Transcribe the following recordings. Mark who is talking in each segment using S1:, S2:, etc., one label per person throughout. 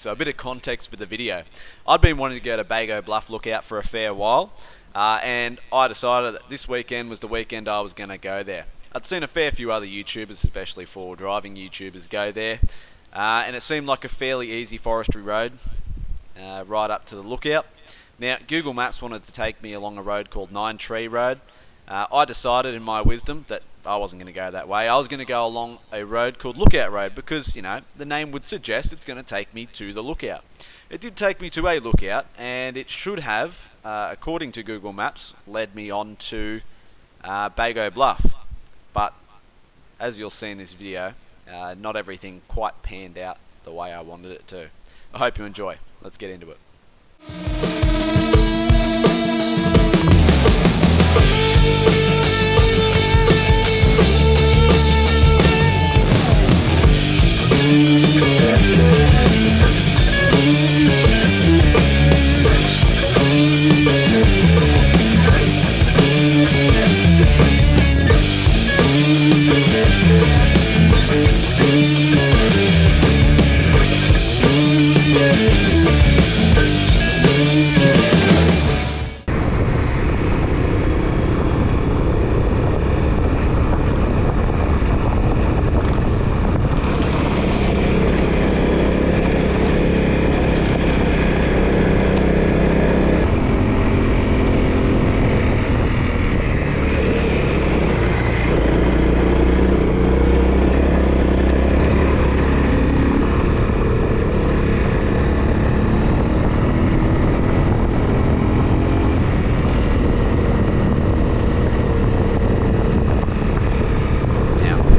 S1: So a bit of context for the video. I'd been wanting to go to Bago Bluff Lookout for a fair while, and I decided that this weekend was the weekend I was going to go there. I'd seen a fair few other YouTubers, especially four-wheel driving YouTubers, go there, and it seemed like a fairly easy forestry road right up to the lookout. Now, Google Maps wanted to take me along a road called Nine Tree Road. I decided in my wisdom that I wasn't going to go that way. I was going to go along a road called Lookout Road because, you know, the name would suggest it's going to take me to the lookout. It did take me to a lookout, and it should have, according to Google Maps, led me on to Bago Bluff. But as you'll see in this video, not everything quite panned out the way I wanted it to. I hope you enjoy. Let's get into it.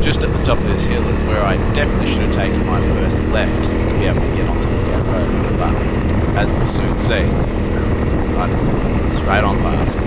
S1: Just at the top of this hill is where I definitely should have taken my first left to be able to get onto Lookout Road, but as we'll soon see, I just straight on past.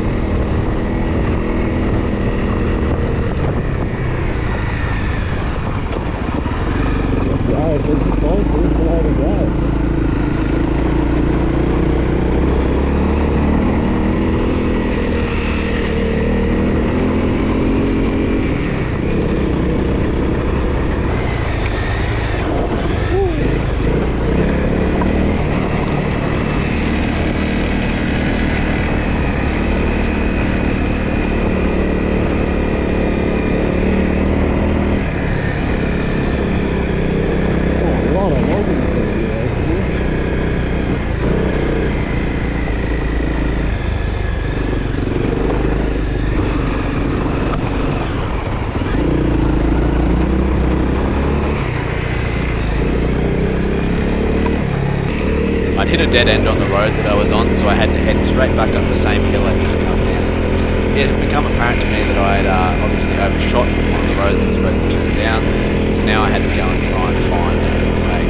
S1: I'd hit a dead end on the road that I was on, so I had to head straight back up the same hill I'd just come down. It had become apparent to me that I had obviously overshot one of the roads I was supposed to turn down, so now I had to go and try and find a new way.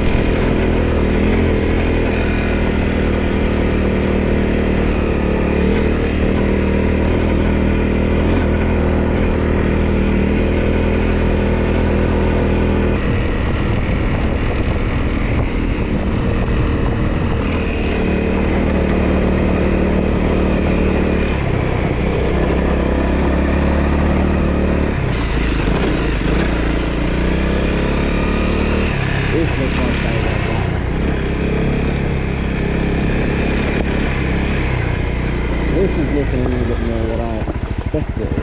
S2: This is looking a little bit more what I expected.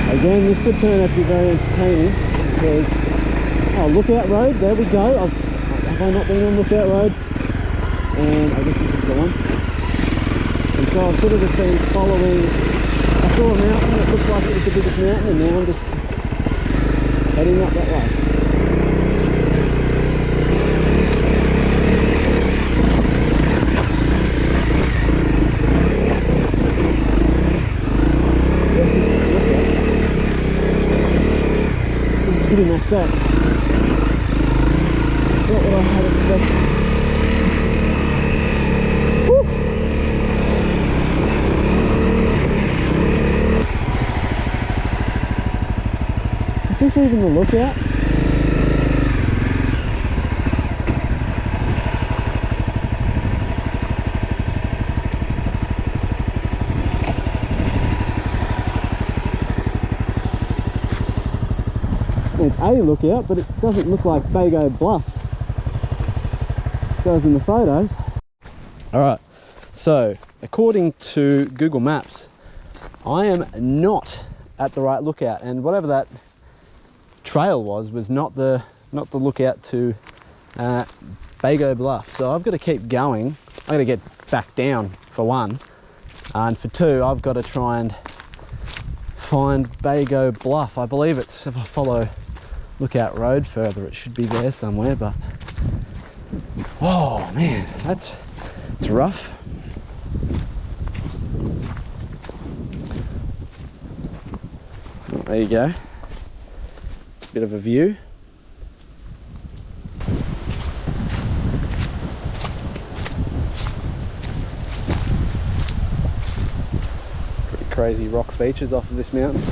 S2: Again, this could turn out to be very entertaining because, oh, Lookout Road, there we go. Have I not been on Lookout Road? And I guess this is the one. And so I've sort of just been following, I saw a mountain that looked like it was the biggest mountain, and now I'm just heading up that way. Pretty messed up. Not what I had expected. Woo! Is this even the lookout? It's a lookout, but it doesn't look like Bago Bluff. It does in the photos. Alright, so according to Google Maps, I am not at the right lookout, and whatever that trail was not the lookout to Bago Bluff. So I've got to keep going. I've got to get back down for one, and for two I've got to try and find Bago Bluff. I believe it's, if I follow Lookout Road further, it should be there somewhere, but oh man, it's rough. Oh, there you go, bit of a view. Pretty crazy rock features off of this mountain.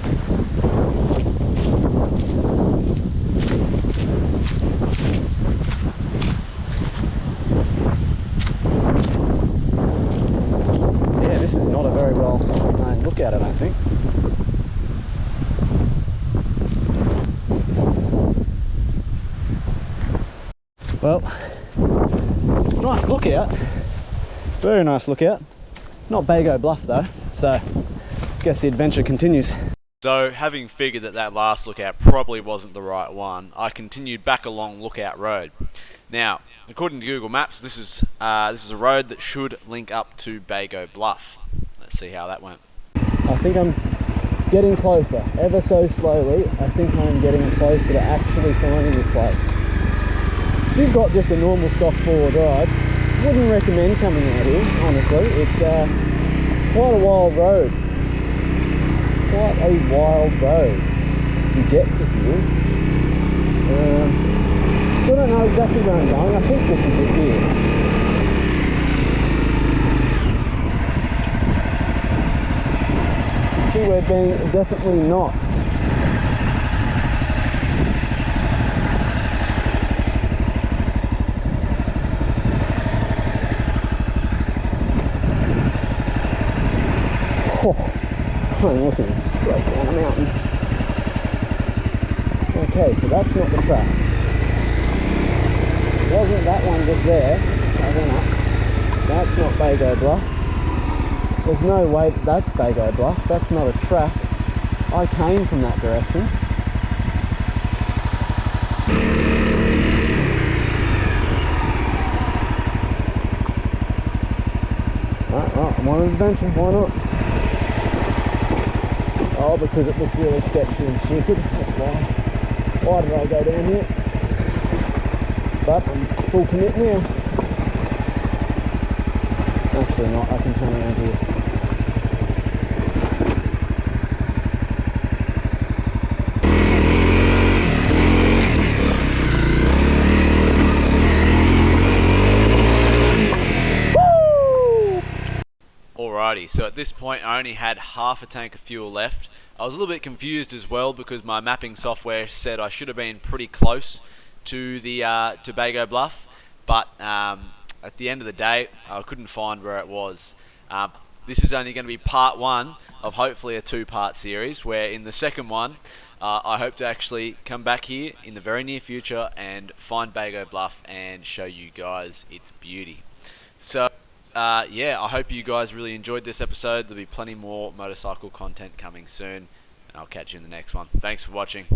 S2: This is not a very well known lookout, I don't think. Well, nice lookout. Very nice lookout. Not Bago Bluff though, so I guess the adventure continues.
S1: So, having figured that last lookout probably wasn't the right one, I continued back along Lookout Road. Now, according to Google Maps, this is a road that should link up to Bago Bluff. Let's see how that went.
S2: I think I'm getting closer, ever so slowly. I think I'm getting closer to actually finding this place. If you've got just a normal stock four-wheel drive, wouldn't recommend coming out here, honestly. It's quite a wild road. Quite a wild road to get to here. Still don't know exactly where I'm going. I think this is it here. I think we're being definitely not. Oh, I'm looking straight down a mountain. Okay, so that's not the track. Wasn't that one just there? I went up. That's not Bago Bluff. There's no way that's Bago Bluff. That's not a track. I came from that direction. Right, well, I'm on an adventure. Why not? Oh, because it looks really sketchy and stupid. That's why. Why did I go down here? But I'm full commit now. Actually not, I can turn around here.
S1: Alrighty, so at this point I only had half a tank of fuel left. I was a little bit confused as well because my mapping software said I should have been pretty close to the to Bago Bluff, but at the end of the day I couldn't find where it was. This is only going to be part one of hopefully a two-part series, where in the second one I hope to actually come back here in the very near future and find Bago Bluff and show you guys its beauty. So yeah, I hope you guys really enjoyed this episode. There'll be plenty more motorcycle content coming soon. and I'll catch you in the next one. Thanks for watching.